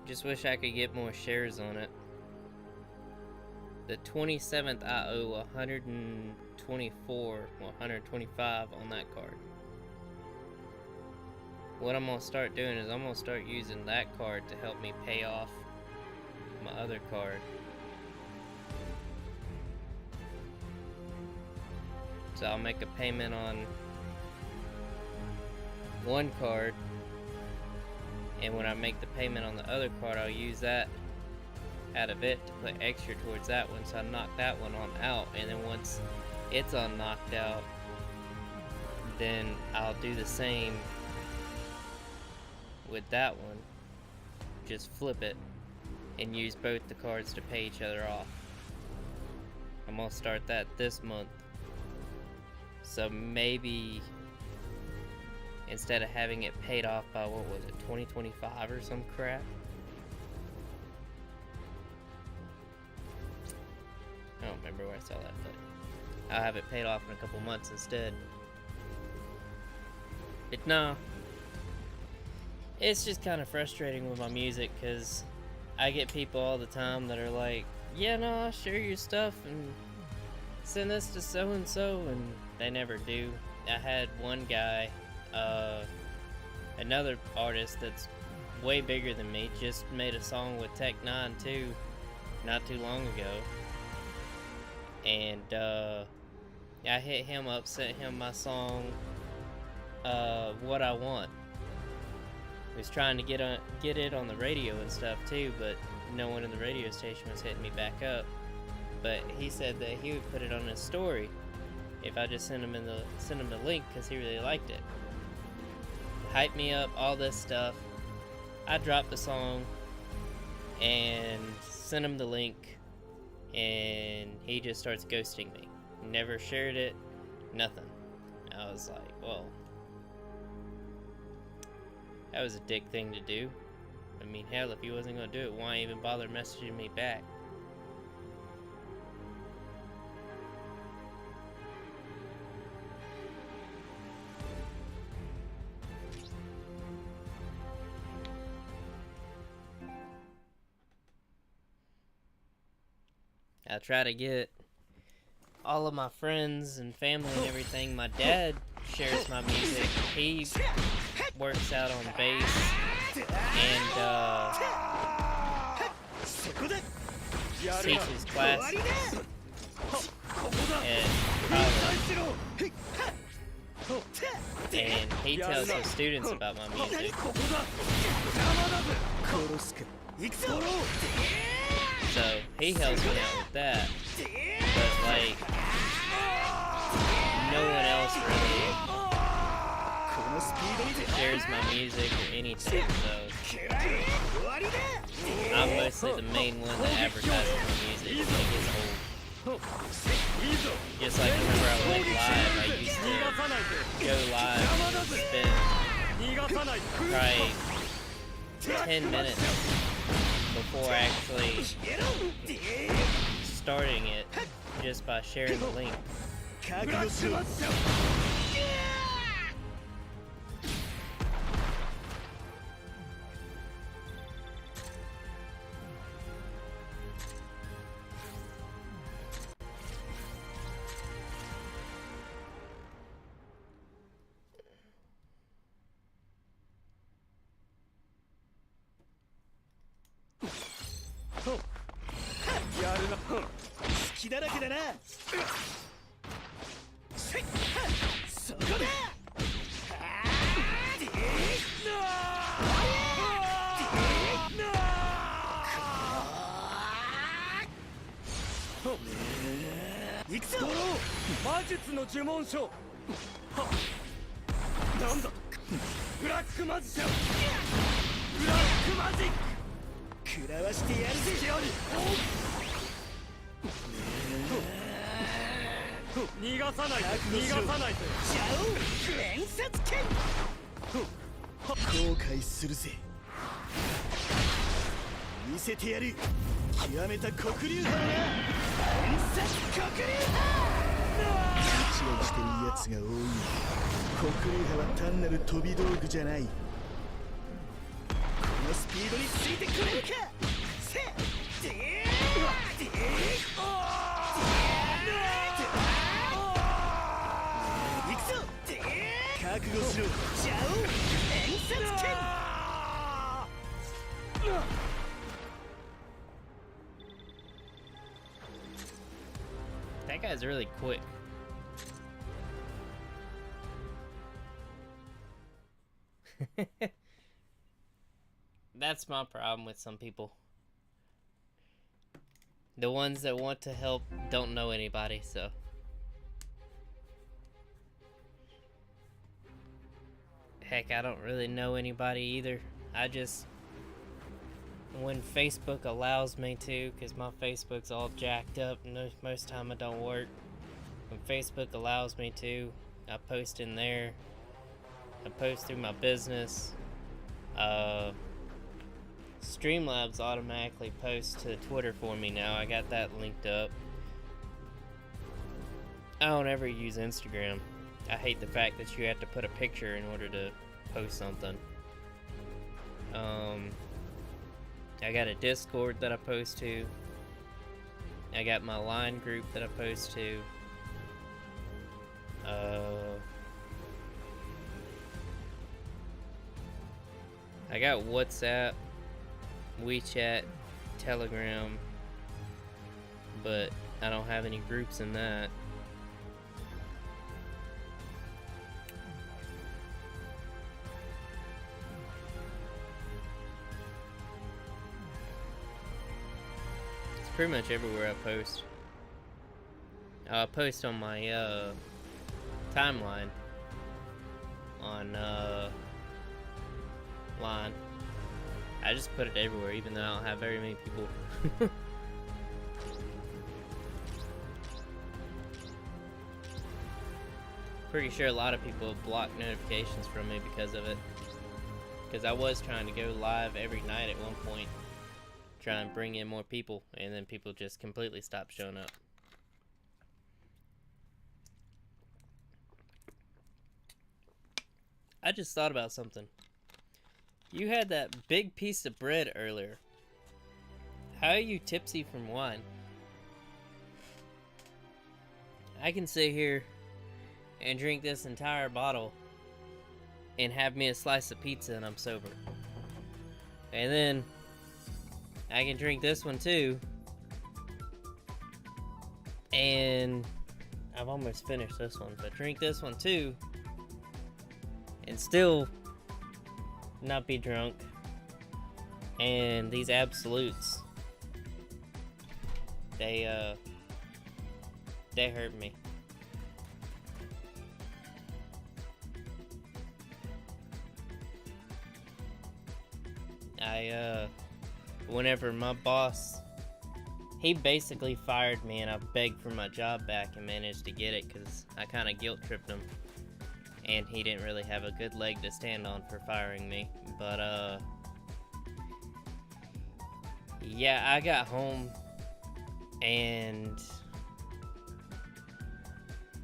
Just wish I could get more shares on it. The 27th I owe 124, well 125 on that card. What I'm gonna start doing is I'm gonna start using that card to help me pay off my other card. So I'll make a payment on one card, and when I make the payment on the other card, I'll use that out of it to put extra towards that one, so I knock that one on out, and then once it's on knocked out, then I'll do the same with that one. Just flip it and use both the cards to pay each other off. I'm gonna start that this month. So maybe instead of having it paid off by, what was it, 2025 or some crap? I don't remember where I saw that, but I'll have it paid off in a couple months instead. But no, it's just kind of frustrating with my music, because I get people all the time that are like, yeah, no, I'll share your stuff and send this to so-and-so, and they never do. I had one guy, another artist that's way bigger than me, just made a song with Tech 9 too, not too long ago. And I hit him up, sent him my song, What I Want. He was trying to get it on the radio and stuff too, but no one in the radio station was hitting me back up. But he said that he would put it on his story if I just send him the link, because he really liked it. Hype me up, all this stuff. I dropped the song and sent him the link, and he just starts ghosting me. Never shared it, nothing. I was like, well, that was a dick thing to do. I mean, hell, if he wasn't gonna do it, why even bother messaging me back? I try to get all of my friends and family and everything. My dad shares my music. He works out on bass and teaches classes at college. And he tells the students about my music. So he helps me out with that. But like, no one else really shares my music or anything, so I'm mostly the main one that advertises my music when it gets old. Just like whenever I went live, I used to go live and spend probably 10 minutes before actually starting it, just by sharing the link. That guy's really quick. That's my problem with some people. The ones that want to help don't know anybody, so. Heck, I don't really know anybody either. I just, when Facebook allows me to, because my Facebook's all jacked up and most time it don't work. When Facebook allows me to, I post in there. I post through my business. Streamlabs automatically posts to Twitter for me now. I got that linked up. I don't ever use Instagram. I hate the fact that you have to put a picture in order to post something. I got a Discord that I post to. I got my Line group that I post to. I got WhatsApp, WeChat, Telegram, but I don't have any groups in that. It's pretty much everywhere I post. I post on my timeline on Line. I just put it everywhere, even though I don't have very many people. Pretty sure a lot of people have blocked notifications from me because of it. Because I was trying to go live every night at one point, trying to bring in more people, and then people just completely stopped showing up. I just thought about something. You had that big piece of bread earlier. How are you tipsy from wine? I can sit here and drink this entire bottle and have me a slice of pizza and I'm sober. And then I can drink this one too. And I've almost finished this one, but drink this one too and still not be drunk. And these absolutes, they hurt me. Whenever my boss, he basically fired me and I begged for my job back and managed to get it because I kind of guilt tripped him. And he didn't really have a good leg to stand on for firing me. But, yeah, I got home and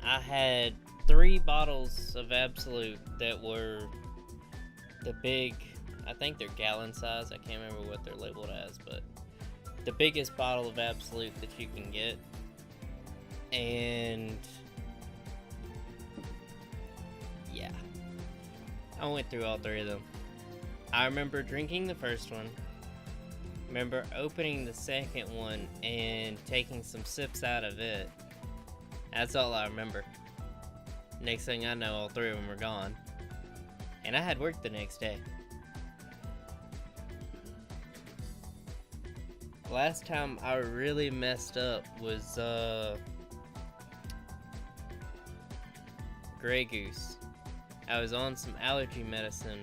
I had 3 bottles of Absolute that were the big, I think they're gallon size. I can't remember what they're labeled as, but the biggest bottle of Absolute that you can get. And yeah, I went through all 3 of them. I remember drinking the first one, remember opening the second one and taking some sips out of it. That's all I remember. Next thing I know, all 3 of them were gone. And I had work the next day. Last time I really messed up was Grey Goose. I was on some allergy medicine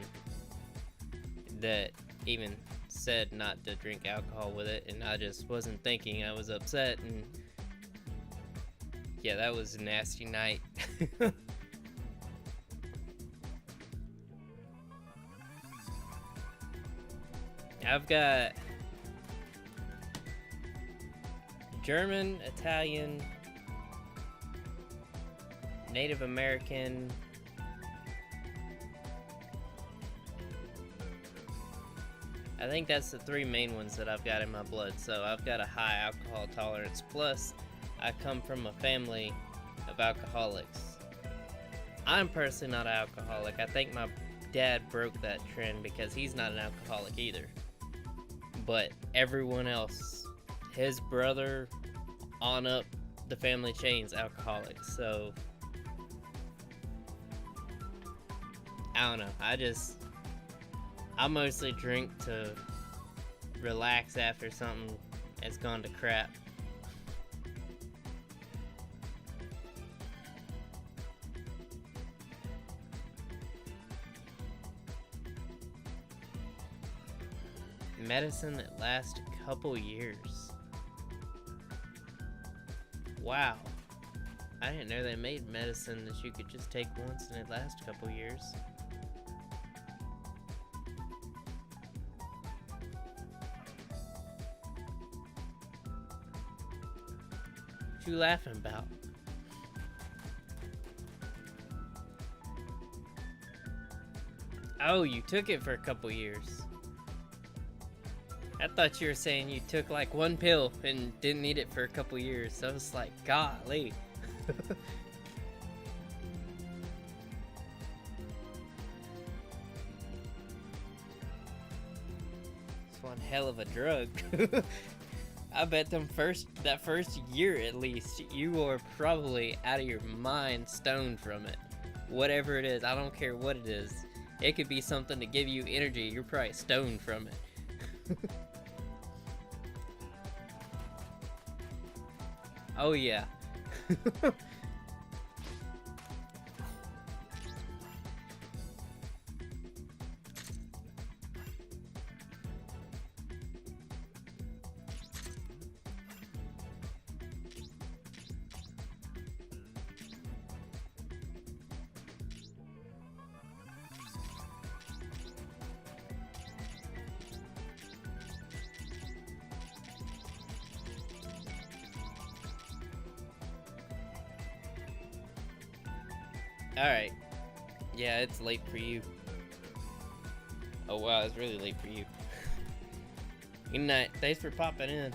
that even said not to drink alcohol with it, and I just wasn't thinking. I was upset, and yeah, that was a nasty night. I've got German, Italian, Native American, I think that's the 3 main ones that I've got in my blood. So I've got a high alcohol tolerance, plus I come from a family of alcoholics. I'm personally not an alcoholic. I think my dad broke that trend because he's not an alcoholic either. But everyone else, his brother on up the family chain's alcoholic. So I don't know. I mostly drink to relax after something has gone to crap. Medicine that lasts a couple years. Wow. I didn't know they made medicine that you could just take once and it lasts a couple years. What you laughing about? Oh, you took it for a couple years. I thought you were saying you took like 1 pill and didn't need it for a couple years. So I was like, golly. It's one hell of a drug. I bet that first year at least, you were probably out of your mind stoned from it. Whatever it is, I don't care what it is. It could be something to give you energy. You're probably stoned from it. Oh yeah. Alright. Yeah, it's late for you. Oh wow, it's really late for you. Good night. Thanks for popping in.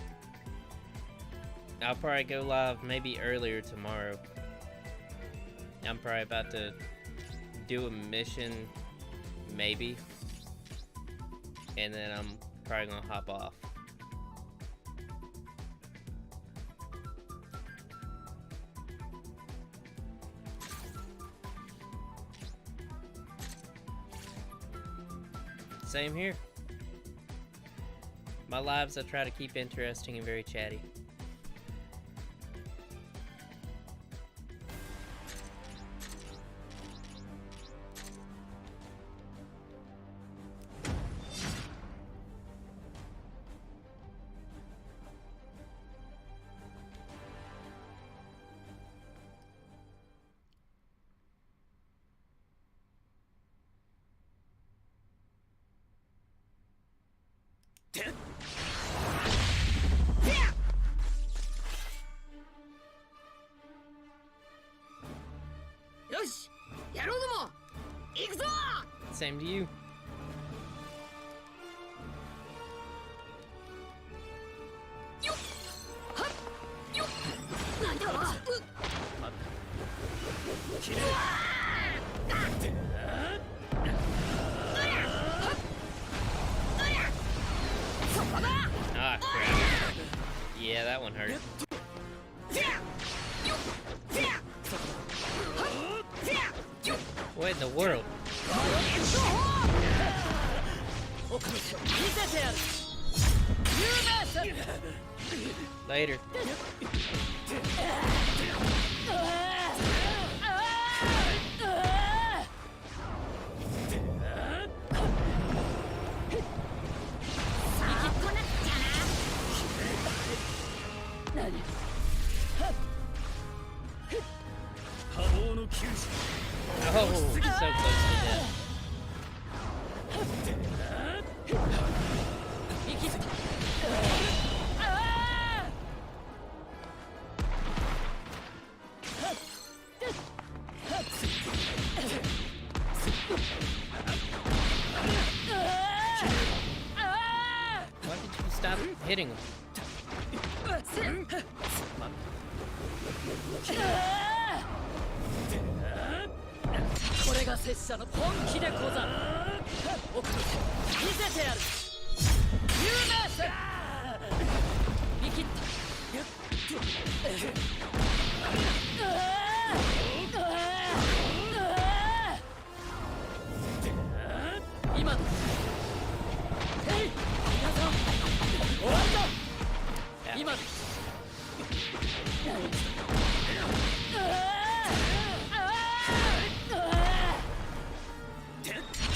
I'll probably go live maybe earlier tomorrow. I'm probably about to do a mission, maybe, and then I'm probably gonna hop off. Same here. My lives I try to keep interesting and very chatty. Same to you. Ah, crap. Yeah, that one hurt. What in the world? Later. Oh, so close to death. Why did you stop hitting him? これが拙者の本気でござる。奥見せてやる。有名戦。見切った。今だ。へい、皆さん。終わりだ。今だ。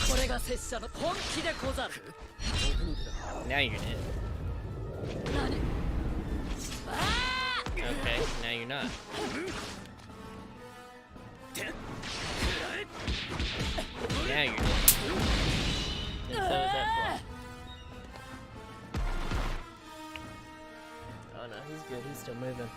これが拙者の本気でござる。Now you're dead. 何？ Okay, now you're not. Now you're dead. And so is that fly. Oh no, he's good. He's still moving.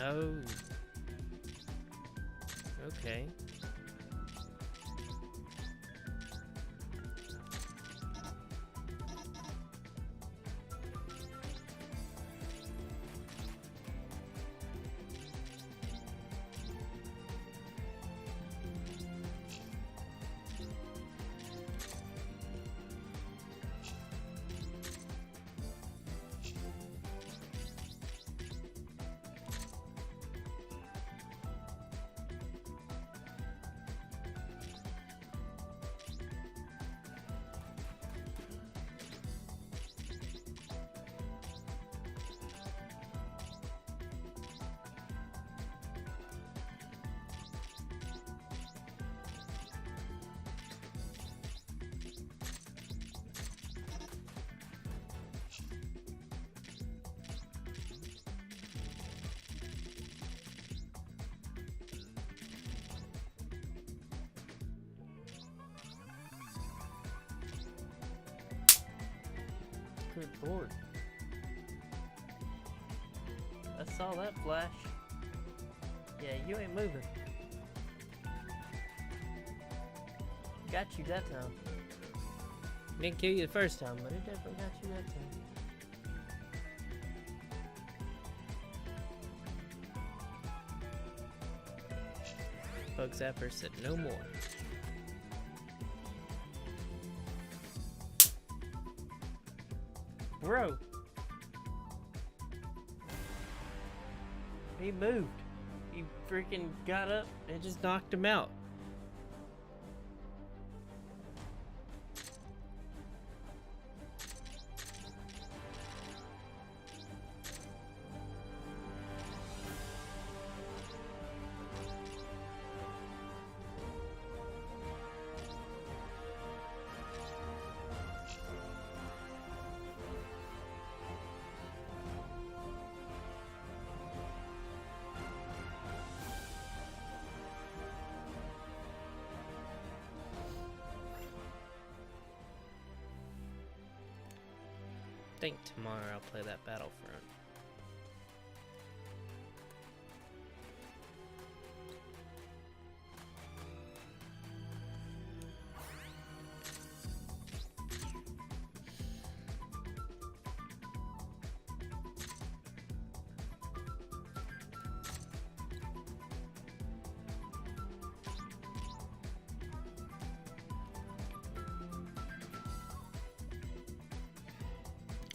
Oh. Okay. Good lord. I saw that flash. Yeah, you ain't moving. Got you that time. Didn't kill you the first time, but it definitely got you that time. Bug Zapper said no more. Bro. He moved. He freaking got up and just knocked him out. I think tomorrow I'll play that Battlefront.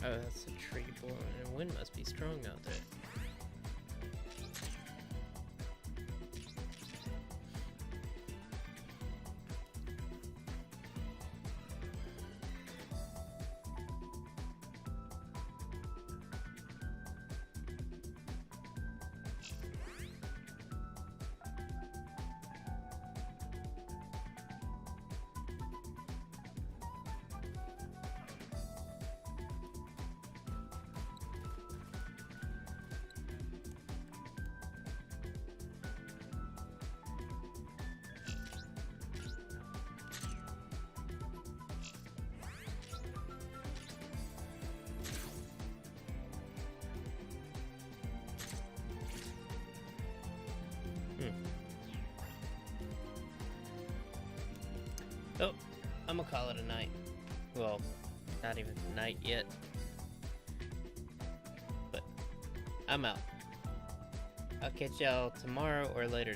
Oh, that's a tree blowing. The wind must be strong out there. Oh, I'm gonna call it a night. Well, not even night yet. But I'm out. I'll catch y'all tomorrow or later